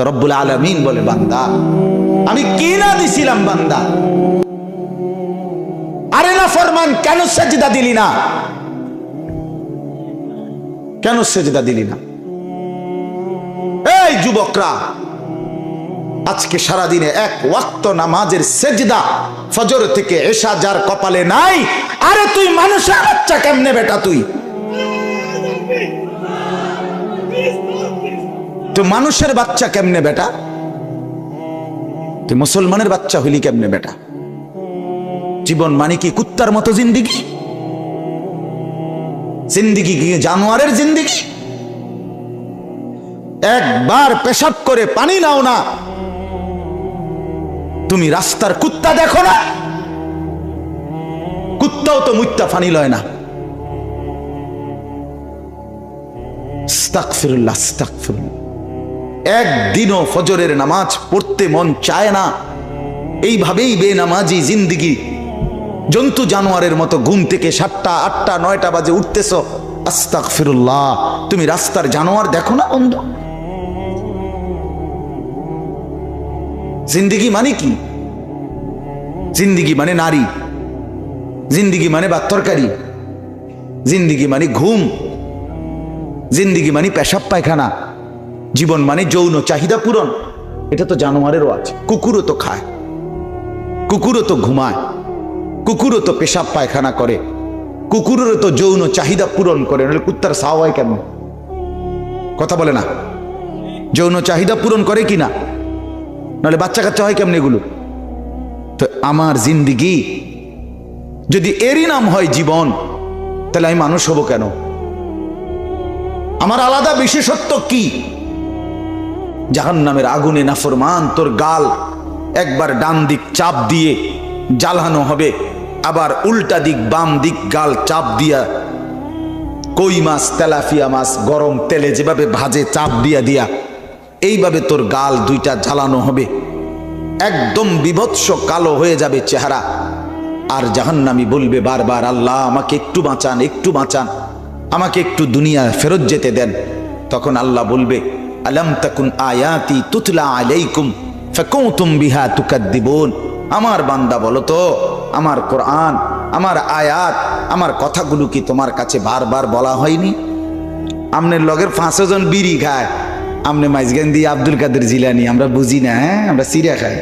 তো রব্বুল আলামিন বলে, বান্দা আমি কি না দিছিলাম বান্দা, আরে না ফরমান, কেন সেজদা দিলি না? কেন সেজদা দিলি না? এই যুবকরা, আজকে সারাদিনে এক ওয়াক্ত নামাজের সেজদা ফজর থেকে এশা যার কপালে নাই, আরে তুই মানুষের বাচ্চা কেমনে বেটা? তুই মানুষের বাচ্চা কেমনে বেটা? তুই মুসলমানের বাচ্চা হইলি কেমনে বেটা? জীবন মানে কি কুত্তার মতো জিন্দিগি? জিন্দিগি কি জানোয়ারের জিন্দিগি? একবার পেশাব করে পানি নাও না, তুমি রাস্তার কুত্তা দেখো না? কুত্তাও তো মুত্তা পানি লয় না। আস্তাগফিরুল্লাহ, আস্তাগফিরুল্লাহ। একদিনও ফজরের নামাজ পড়তে মন চায় না, এইভাবেই বেনামাজি জিন্দিগি। জন্তু জানোয়ারের মতো ঘুম থেকে 7টা 8টা 9টা বাজে উঠতেছ, আস্তাগফিরুল্লাহ। তুমি রাস্তার জানোয়ার দেখো না বন্ধু? জিন্দিগি মানে কি? জিন্দিগি মানে নারী, জিন্দিগি মানে ভাত তরকারি, জিন্দিগি মানে ঘুম, জিন্দিগি মানে পেশাব পায়খানা, জীবন মানে যৌন চাহিদা পূরণ। এটা তো জানোয়ারেরও আছে। কুকুরও তো খায়, কুকুরও তো ঘুমায়, কুকুরও তো পেশাব পায়খানা করে, কুকুরেরও তো যৌন চাহিদা পূরণ করে। নাহলে কুত্তার সাও হয় কেন? কথা বলে না? যৌন চাহিদা পূরণ করে কি না? নাহলে বাচ্চা কাচ্চা হয় কেমন এগুলো? তো আমার জিন্দিগি যদি এরই নাম হয় জীবন, তাহলে আমি মানুষ হব কেন? আমার আলাদা বিশেষত্ব কি? জাহান্নামের আগুনে নাফরমান তোর গাল একবার ডান দিক চাপ দিয়ে জ্বালানো হবে, আবার উল্টা দিক বাম দিক গাল চাপ দিয়া, কই মাছ তেলাপিয়া মাছ গরম তেলে যেভাবে ভাজে চাপ দিয়া দিয়া, এইভাবে তোর গাল দুইটা জ্বালানো হবে, একদম বিভৎস কালো হয়ে যাবে চেহারা। আর জাহান্নামী বলবে বারবার, আল্লাহ আমাকে একটু বাঁচান, একটু বাঁচান, আমাকে একটু দুনিয়া ফেরত যেতে দেন। তখন আল্লাহ বলবে, আলাম তাকুন আয়াতি তুতলা আলাইকুম ফাকুনতুম বিহা তুকাদ্দিবুন। আমার বান্দা বলো তো, আমার কোরআন, আমার আয়াত, আমার কথাগুলো কি তোমার কাছে বারবার বলা হয়নি? আমনের লগের 500 জন বিড়ি খায়, আমনে মাইজগান্দি আব্দুল কাদের জিলানি আমরা বুঝি না? হ্যাঁ, আমরা সিরিয়া খাই,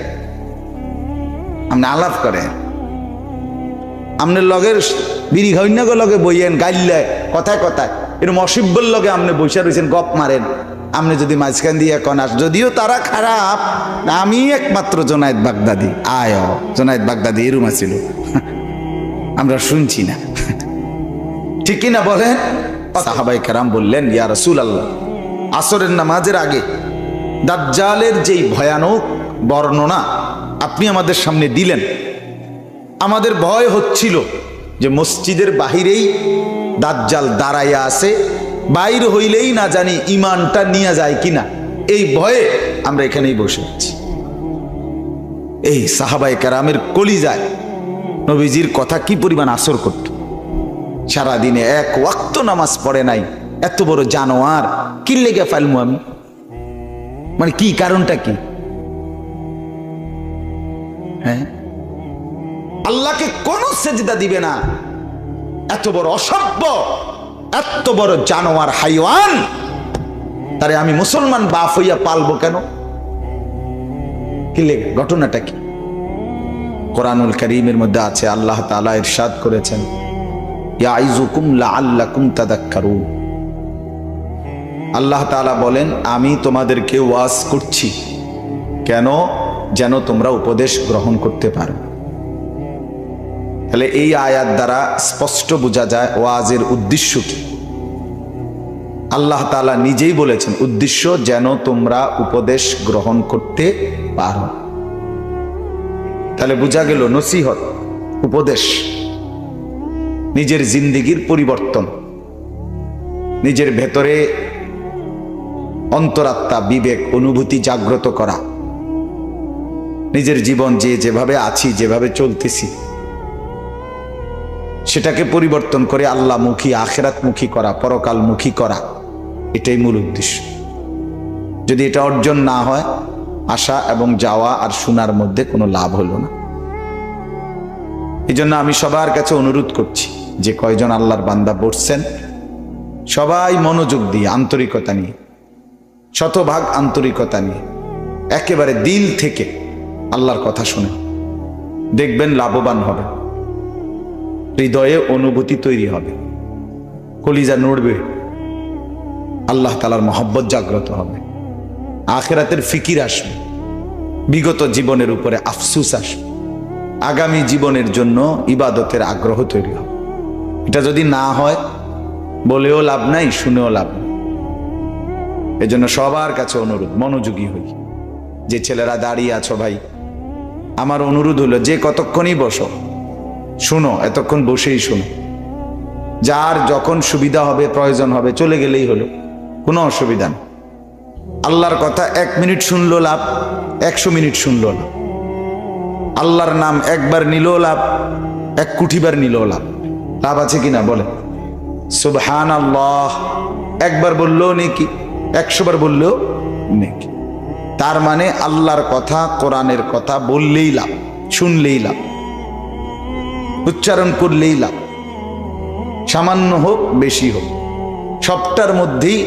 আমনে আলাপ করে। আমনের লগের বিড়ি খাই না গো, লগে বইয়েন গাইলে কথায় কথায় এরকম অসিব্বর লগে আমনে বৈশা রয়েছেন, গপ মারেন। আমনে যদি মাঝখান দিয়ে এখন আস, যদিও তারা খারাপ, আমি একমাত্র জোনায়েদ বাগদাদি, আয় জোনায়েদ বাগদাদি এরম আছিল, আমরা শুনছি না। ঠিক কিনা বলেন? সাহাবায়ে কেরাম বললেন, ইয়া রাসূলুল্লাহ, আসরের নামাজের আগে দাজ্জালের যেই ভয়ানক বর্ণনা আপনি আমাদের সামনে দিলেন, আমাদের ভয় হচ্ছিল যে মসজিদের বাহিরেই দাজ্জাল দাঁড়াইয়া আছে, বাইর হইলেই না জানি ইমানটা নিয়ে যায় কিনা, এই ভয়ে আমরা এখানেই বসে আছি। এই সাহাবায়ে কেরামের কলিজায় নবীজির কথা কি পরিমাণ আসর করত। সারাদিনে এক ওয়াক্ত নামাজ পড়ে নাই, এত বড় জানোয়ার কি লেগে ফেলবো আমি? মানে কি কারণটা কি? হ্যাঁ, আল্লাহকে কোন সেজদা দিবে না, এত বড় অসভ্য, এত বড় জানোয়ার হাইওয়ান, তারে আমি মুসলমান বাপ হইয়া পালবো কেন? কি লেগে? ঘটনাটা কি? কোরআনুল কারীমের মধ্যে আছে, আল্লাহ তাআলা ইরশাদ করেছেন, ইয়াইযুকুম লাআল্লাকুম তাযাক্কারুন। আল্লাহ তাআলা বলেন, আমি তোমাদেরকে ওয়াজ করছি কেন? যেন তোমরা উপদেশ গ্রহণ করতে পারো। তাহলে এই আয়াত দ্বারা স্পষ্ট বোঝা যায় ওয়াজের উদ্দেশ্য কি। আল্লাহ তাআলা নিজেই বলেছেন, উদ্দেশ্য যেন তোমরা উপদেশ গ্রহণ করতে পারো। তাহলে বোঝা গেল নসিহত, উপদেশ, নিজের জিন্দেগির পরিবর্তন, নিজের ভেতরে অন্তরাত্মা, বিবেক, অনুভূতি জাগ্রত করা, নিজের জীবন যেভাবে আছি, যেভাবে চলতেছি, সেটাকে পরিবর্তন করে আল্লাহমুখী, আখিরাতমুখী করা, পরকালমুখী করা, এটাই মূল উদ্দেশ্য। যদি এটা অর্জন না হয়, আসা এবং যাওয়া আর শোনার মধ্যে কোনো লাভ হলো না। এই জন্য আমি সবার কাছে অনুরোধ করছি, যে কয়জন আল্লাহর বান্দা বসছেন, সবাই মনোযোগ দিয়ে, আন্তরিকতা নিয়ে, শতভাগ আন্তরিকতা নিয়ে, একেবারে দিল থেকে আল্লাহর কথা শুনে দেখবেন লাভবান হবে। হৃদয়ে অনুভূতি তৈরি হবে, কলিজা নড়বে, আল্লাহ তাআলার মহব্বত জাগ্রত হবে, আখিরাতের ফিকির আসবে, বিগত জীবনের উপরে আফসোস আসবে, আগামী জীবনের জন্য ইবাদতের আগ্রহ তৈরি হবে। এটা যদি না হয়, বলেও লাভ নাই, শুনেও লাভ নাই। এজন্য সবার কাছে অনুরোধ, মনোযোগী হই। যে ছেলেরা দাঁড়িয়ে আছো ভাই, আমার অনুরোধ হলো, যে কতক্ষণই বসো, শুনো, এতক্ষণ বসেই শুনো। যার যখন সুবিধা হবে, প্রয়োজন হবে, চলে গেলেই হলো, কোনো অসুবিধা নেই। আল্লাহর কথা 1 মিনিট শুনলো লাভ, 100 মিনিট শুনলো লাভ। আল্লাহর নাম একবার নিলেও লাভ, 1 কোটিবার নিলেও লাভ। লাভ আছে কিনা বলে? সুবহানাল্লাহ একবার বললেও নেকি, 100 বার বললেও নেকি। তার মানে আল্লাহর কথা, কোরআনের কথা বললেই লাভ, শুনলেই লাভ, উচ্চারণ করলেই লাভ। সামান্য হোক বেশি হোক, সবটার মধ্যেই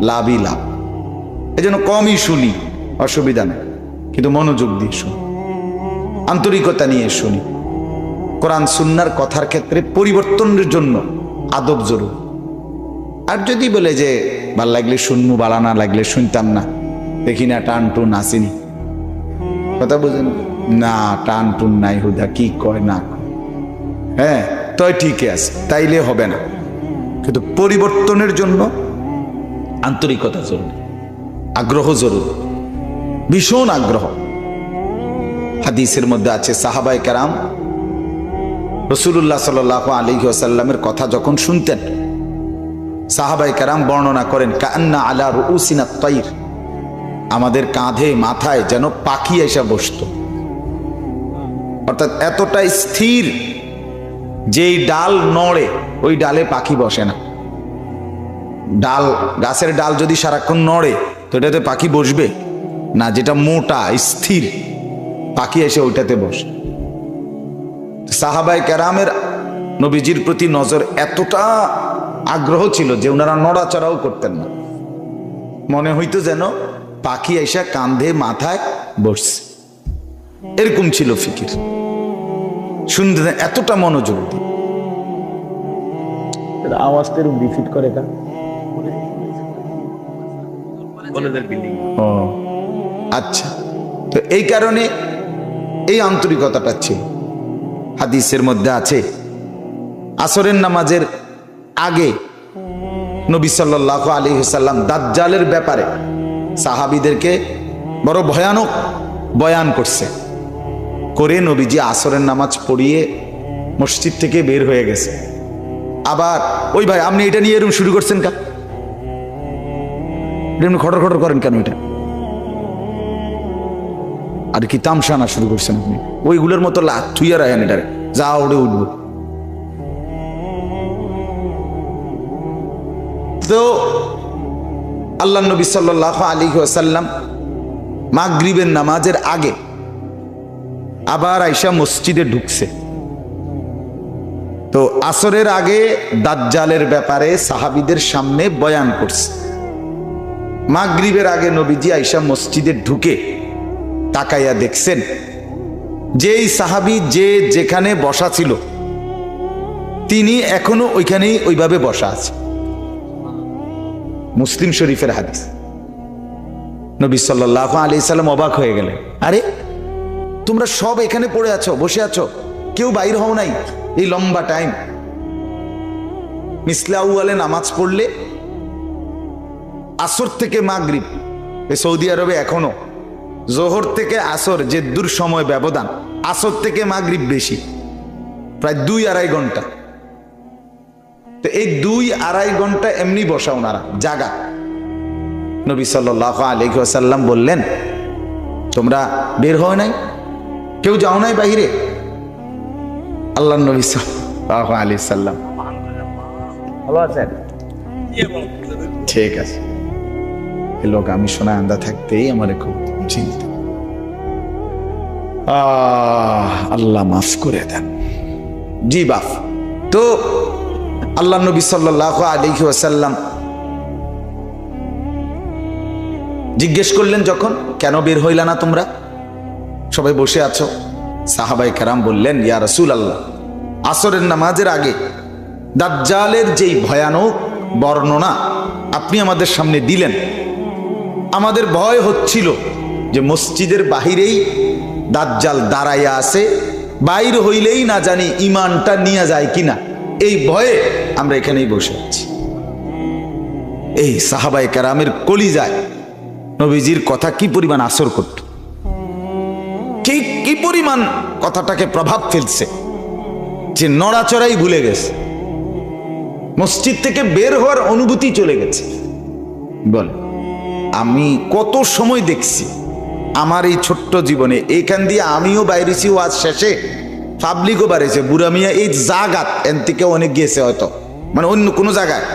লাভই লাভ। এজন্য কমই শুনি, অসুবিধা নেই, কিন্তু মনোযোগ দিয়ে শুনি, আন্তরিকতা নিয়ে শুনি। কোরআন সুন্নাহর কথার ক্ষেত্রে পরিবর্তনের জন্য আদব জরুরি। আর যদি বলে যে ভাল লাগলে শুনবো, ভালো না লাগলে শুনতাম না, দেখি না টান টুন আসেনি, কথা বুঝেন না, টান টুন নাই, হুদা কি কয় না, হ্যাঁ তয় ঠিকই আছে, তাইলে হবে না। কিন্তু পরিবর্তনের জন্য আন্তরিকতা জরুরি, আগ্রহ জরুরি, ভীষণ আগ্রহ। হাদিসের মধ্যে আছে, সাহাবায়ে কেরাম রাসূলুল্লাহ সাল্লাল্লাহু আলাইহি ওয়াসাল্লামের কথা যখন শুনতেন, সাহাবায়ে কেরাম বর্ণনা করেন, কান্না আলা রুউসিনা তাইর, আমাদের কাঁধে মাথায় যেন পাখি এসে বসতো। অর্থাৎ এতটা স্থির, যেই ডাল নড়ে ওই ডালে পাখি বসে না। ডাল, গাছের ডাল যদি সারাক্ষণ নড়ে তো এটাতে পাখি বসবে না। যেটা মোটা স্থির, পাখি এসে ওইটাতে বসে। সাহাবায়ে কেরামের নবীজির প্রতি নজর এতটা আগ্রহ ছিল যে ওনারা নড়াচড়াও করতেন না, মনে হইতো যেন পাখি এসে কাঁধে মাথায় বসছে, এরকম ছিল ফিকির। শুনতে এতটা মনোযোগ দিয়ে। আওয়াজটা এরকম রিপিট করে কা ও আচ্ছা। তো এই কারণে এই আন্তরিকতাটা ছিল। হাদিসের মধ্যে আছে, আসরের নামাজের আগে নবী সাল্লাল্লাহু আলাইহি ওয়াসাল্লাম দাজ্জালের ব্যাপারে সাহাবীদেরকে বড় ভয়ানক বয়ান করছে। করে নবীজি আসরের নামাজ পড়িয়ে মসজিদ থেকে বের হয়ে গেছে। আবার ওই ভাই, আপনি এটা নিয়ে এরকম শুরু করছেন কেন? এরকম খটর খটর করেন কেন? এটা আর কি তামসানা শুরু করছেন আপনি? ওইগুলোর মতো থুইয়া রাখেন, এটারে যা ওড়ে উঠবো। তো আল্লাহ নবী সাল্লাল্লাহু আলাইহি ওয়াসাল্লাম মাগরিবের নামাজের আগে আবার আয়েশা মসজিদে ঢুকছে। তো আসরের আগে দাজ্জালের ব্যাপারে সাহাবীদের সামনে বয়ান করছে। মাগরিবের আগে নবীজি আয়েশা মসজিদে ঢুকে তাকাইয়া দেখছেন, যেই সাহাবী যে যেখানে বসা ছিল তিনি এখনো ওইখানেই ওইভাবে বসা আছে। মুসলিম শরীফের হাদিস। নবী সাল্লাল্লাহু আলাইহি সাল্লাম অবাক হয়ে গেলেন, আরে তোমরা সব এখানে পড়ে আছো, বসে আছো, কেউ বাইর হও নাই এই লম্বা টাইম। মিসলে আউয়ালে নামাজ পড়লে আসর থেকে মাগরিব, সৌদি আরবে এখনো জোহর থেকে আসর যে দূর সময় ব্যবধান, আসর থেকে মাগরিব বেশি, প্রায় 2-2.5 ঘন্টা। তো এই 2-2.5 ঘন্টা এমনি বসা ওনারা জাগা। নবী সাল্লাল্লাহু আলাইহি ওয়াসাল্লাম বললেন, তোমরা বের হও নাই, কেউ যাও নাই বাইরে? আল্লাহ নবী সাল্লাল্লাহু আলাইহি সাল্লাম, ভালো আছেন? ঠিক আছে। এ লোক আমি শোনা আন্দা থাকতেই আমার খুব চিন্তা। আল্লাহ মাফ করে দেন। জি বাপ। তো আল্লাহ নবী সাল্লাল্লাহু আলাইহি ওয়াসাল্লাম জিজ্ঞেস করলেন যখন, কেন বের হইলা না তোমরা, সবাই বসে আছো? সাহাবায়ে কেরাম বললেন, ইয়া রাসূলুল্লাহ, আসরের নামাজের আগে দাজ্জালের যেই ভয়ানক বর্ণনা আপনি আমাদের সামনে দিলেন, আমাদের ভয় হচ্ছিল যে মসজিদের বাহিরেই দাজ্জাল দাঁড়াইয়া আছে, বাইর হইলেই না জানি ইমানটা নিয়ে যায় কিনা, এই ভয়ে আমরা এখানেই বসে আছি। এই সাহাবায়ে কেরামের কলিজায় নবীজির কথা কি পরিমাণ আসর করত, কি পরিমাণ কথাটাকে প্রভাব ফেলছে, যে নড়াচড়াই ভুলে গেছে, মসজিদ থেকে বের হওয়ার অনুভূতি চলে গেছে। বল, আমি কত সময় দেখছি আমার এই ছোট্ট জীবনে, এইখান দিয়ে আমিও বাইরেছি ওয়াজ শেষে, পাবলিকও বাড়িয়েছে, বুড়া মিয়া এই জাগাত এন থেকে অনেক গিয়েছে হয়তো, মানে অন্য কোনো জায়গায়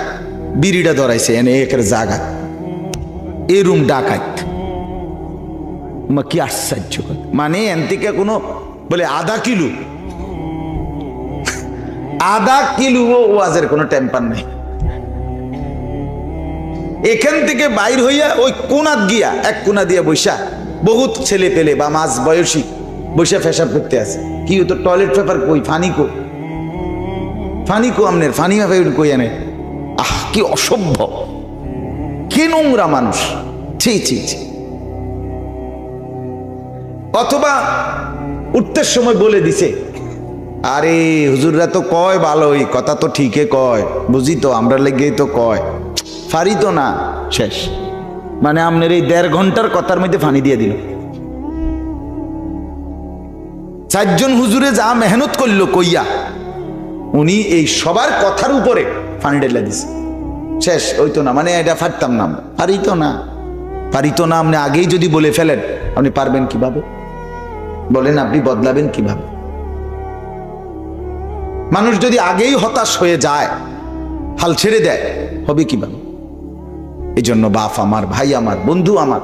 বিড়িটা ধরাইছে এনে একের জাগাত, এই রুম ডাকাত, কি আশ্চর্য, মানে এন থেকে কোনো বলে আধা কিলো ওয়াজের কোনো টেম্পার নেই। এখান থেকে বাইর হইয়া ওই কোনাত গিয়া এক কোনা দিয়া বৈশা বহুত ছেলে পেলে বা মাঝ বয়সী বৈশা ফেসাব করতে আছে। কি হতো, টয়লেট পেপার কই, ফানি কো আমনের ফানি কই আনে। কি অসভ্য, কি নোংরা মানুষ, ছি ছি ছি। অথবা উঠতে সময় বলে দিছে, আরে হুজুররা তো কয় ভালোই, কথা তো ঠিকই কয়, বুঝি তো, আমরা লেগেই তো কয়, ফারি তো না, শেষ। মানে আপনার এই 1.5 ঘন্টার কথার মধ্যে ফানি দিয়ে দিল। 4 জন হুজুরে যা মেহনত করলো কইয়া, উনি এই সবার কথার উপরে ফানি ঢেলে দিছে, শেষ। ওই তো না, মানে এটা ফারতাম না, পারিত না। আপনি আগেই যদি বলে ফেলেন, আপনি পারবেন কিভাবে বলেন, আপনি বদলাবেন কিভাবে? মানুষ যদি আগেই হতাশ হয়ে যায়, হাল ছেড়ে দেয়, হবে কিভাবে? এই জন্য বাপ আমার, ভাই আমার, বন্ধু আমার,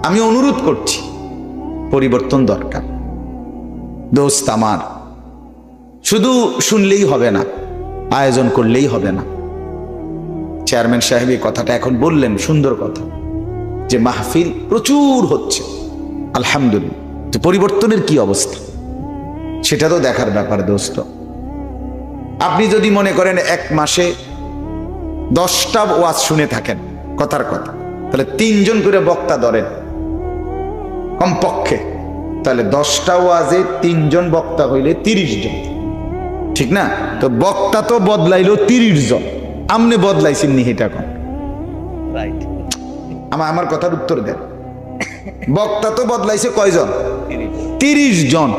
আমি অনুরোধ করছি, পরিবর্তন দরকার। দোস্ত আমার, শুধু শুনলেই হবে না, আয়োজন করলেই হবে না। চেয়ারম্যান সাহেব এই কথাটা এখন বললেন, সুন্দর কথা, যে মাহফিল প্রচুর হচ্ছে, আলহামদুলিল্লাহ। তো পরিবর্তনের কি অবস্থা সেটা তো দেখার ব্যাপার দোস্ত। আপনি যদি মনে করেন 1 মাসে 10টা ওয়াজ শুনে থাকেন কথার কথা, তাহলে 3 জন করে বক্তা ধরেন কমপক্ষে, তাহলে 10টা ওয়াজে 3 জন বক্তা হইলে 30 জন, ঠিক না? তো বক্তা তো বদলাইলো 30 জন, আমনে বদলাইছেন নি? এটা কোন রাইট? আমার কথার উত্তর দেন। বক্তা তো বদলাইছে কয়জন? 30 জন।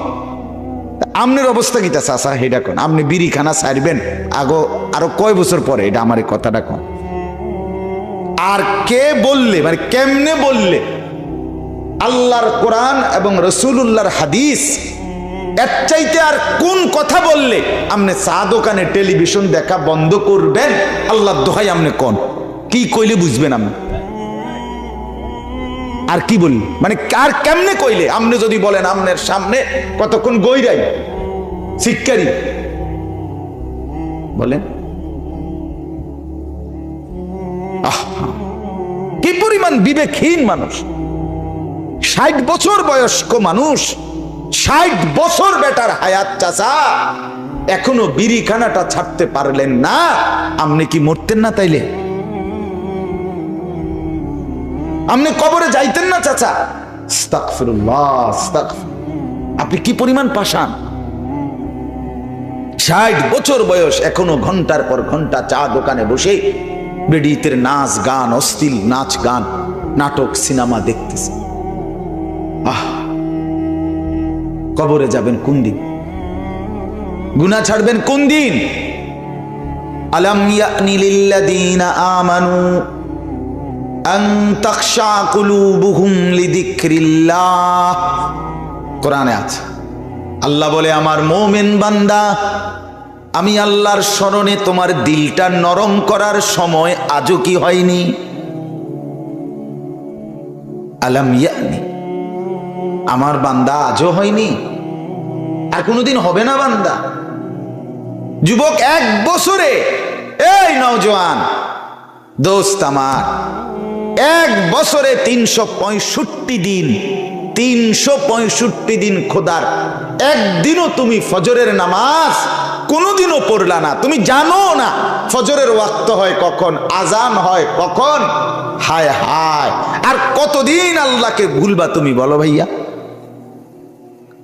আমনের অবস্থা কি আছে আসা, এটা কোন? আপনি বিড়ি খানা ছাড়বেন আরো কয় বছর পরে? এটা আমার কথাটা কোন? আর কে বললে, মানে কেমনে বললে আল্লাহর কোরআন এবং রাসূলুল্লাহর হাদিস, এর চাইতে আর কোন কথা বললে আপনি চা দোকানে টেলিভিশন দেখা বন্ধ করবেন? আল্লাহর দোহাই আপনি কোন কি কইলে বুঝবেন? আপনি আর কি বললি, মানে আর কেমনে কইলে? আপনি যদি বলেন আপনার সামনে কতক্ষণ গইরাই শিক্ষারি বলেন, কি পরিমাণ বিবেকহীন মানুষ! 60 বছর বয়স্ক মানুষ, 60 বছর বেটার হায়াত চাচা, এখনো বিড়িখানাটা ছাড়তে পারলেন না। আপনি কি মরতেন না তাইলে? আপনি কবরে যাইতেন না চাচা? আস্তাগফিরুল্লাহ, আপনি কি পরিমাণ পাষাণ! 60 বছর বয়স, এখনো ঘন্টার পর ঘন্টা চা দোকানে বসে বেডিতের নাচ গান, অশ্লীল নাচ গান, নাটক, সিনেমা দেখতেছে। কবরে যাবেন কোন দিন? গুনাহ ছাড়বেন কোন দিন? আলাম ইয়ানি লিল্লাযীনা আমানু আন তাখশা কুলুবুহুম লিযিকরিল্লাহ। কোরআনে আছে, আল্লাহ বলে, আমার মুমিন বান্দা, আমি আল্লাহর স্মরণে তোমার দিলটা নরম করার সময় আজও কি হয়নি? আলাম ইয়ানি, আমার বান্দা আজও হয়নি, আর কোনোদিন হবে না বান্দা। যুবক, 1 বছরে, এই নওজোয়ান দোস্ত আমার, 1 বছরে 365 দিন, 365 দিন খোদার একদিনও তুমি ফজরের নামাজ কোনোদিনও পড়লা না। তুমি জানো না ফজরের ওয়াক্ত হয় কখন, আজান হয় কখন। হায় হায়, আর কতদিন আল্লাহকে ভুলবা তুমি বলো ভাইয়া?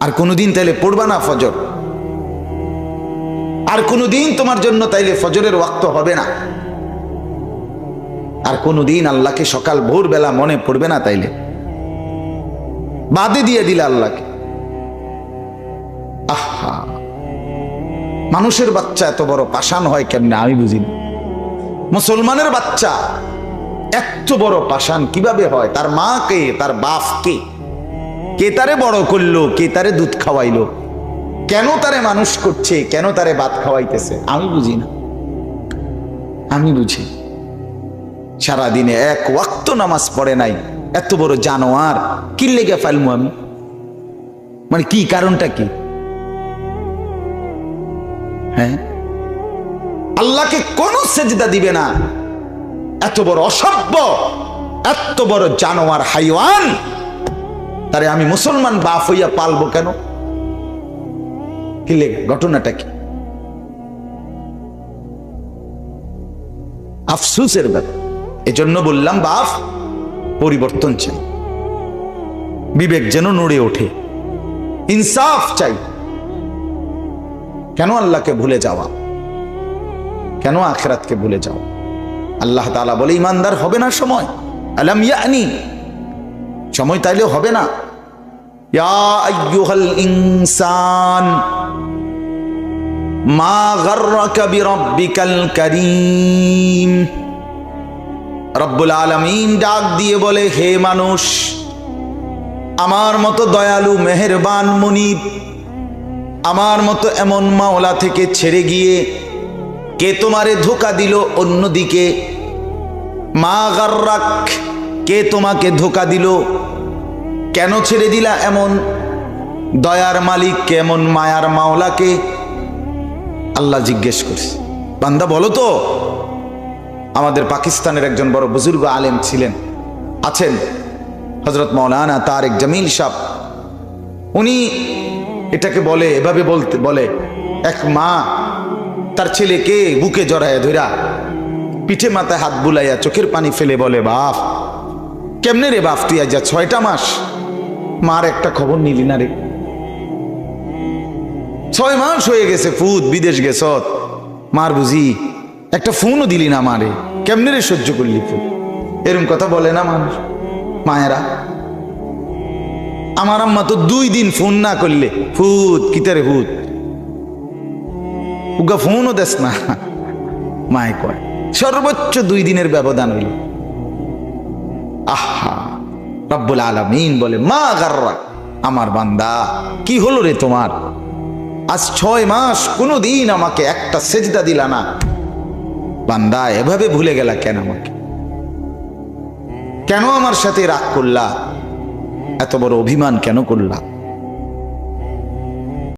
আর কোনোদিন তাইলে পড়বা না ফজর? আর কোনোদিন তোমার জন্য তাইলে ফজরের ওয়াক্ত হবে না? আর কোনোদিন আল্লাহকে সকাল ভোরবেলা মনে পড়বে না? তাইলে বাদে দিয়ে দিলে আল্লাহকে। আহা, মানুষের বাচ্চা এত বড় পাষাণ হয় কেমনে আমি বুঝি না। মুসলমানের বাচ্চা এত বড় পাষাণ কিভাবে হয়? তার মা কে, তার বাপ কে? কে তারে বড় করলো? কে তারে দুধ খাওয়াইলো? কেন তারে মানুষ করছে? কেন তারে ভাত খাওয়াইতেছে? আমি বুঝি না, আমি বুঝি। সারাদিনে 1 ওয়াক্ত নামাজ পড়ে নাই, এত বড় জানোয়ার কি লেগে ফেলবো আমি? মানে কি কারণটা কি? হ্যাঁ, আল্লাহকে কোন সেজদা দিবে না, এত বড় অসভ্য, এত বড় জানোয়ার, হাইওয়ান, তারে আমি মুসলমান বাপ হইয়া পালবো কেন? কি লেগে? ঘটনাটা কি? আফসোসের ব্যাপার। এজন্য বললাম বাপ, পরিবর্তন চাই, বিবেক যেন নড়ে ওঠে, ইনসাফ চাই। কেন আল্লাহকে ভুলে যাওয়া? কেন আখিরাতকে ভুলে যাওয়া? আল্লাহ তাআলা বলে ইমানদার হবে না সময়। আলাম ইয়ানি, সময় তাইলে হবে না। ইয়া আইয়ুহাল ইনসান মা গাররাকা বিরাব্বিকাল কারীম। রব্বুল আলামিন ডাক দিয়ে বলে, হে মানুষ, আমার মতো দয়ালু মেহেরবান মুনিব, আমার মতো এমন মাওলা থেকে ছেড়ে গিয়ে কে তোমারে ধোঁকা দিল অন্যদিকে? মা গাররাক, কে তোমাকে ধোঁকা দিল? কেন ছেড়ে দিলা এমন দয়ার মালিককে, এমন মায়ার মাওলাকে? আল্লাহ জিজ্ঞেস করছে, বান্দা বলো তো। আমাদের পাকিস্তানের একজন বড় বুজুর্গ আলেম ছিলেন, আছেন, হযরত মাওলানা তারেক জামিল সাহেব। উনি এটাকে বলে, এভাবে বলে, এক মা তার ছেলেকে বুকে জড়ায় ধইরা পিঠে মাথায় হাত বুলাইয়া চোখের পানি ফেলে বলে, বাপ কেমনে রে বাপ, তুই আজ 6টা মাস মার একটা খবর নিলি না রে? 6 মাস হয়ে গেছে ফুত বিদেশ গেছ, মার বুঝি একটা ফোনও দিলি না মারে, কেমনে রে সহ্য করলি ফুত? এরকম কথা বলে না মানুষ, মায়েরা? আমার আম্মা তো 2 দিন ফোন না করলে ফুত কিতারে ফুত, উগা ফোনও দেস না, মায়ে কয়। সর্বোচ্চ 2 দিনের ব্যবধান হইল। আহা, রব্বুল আলামিন বলে, মা গাররা, আমার বান্দা কি হলো রে তোমার? আজ 6 মাস কোনোদিন আমাকে একটা সেজদা দিলা না। বান্দা এভাবে ভুলে গেলা কেন আমাকে? কেন আমার সাথে রাগ করলা? এত বড় অভিমান কেন করলা?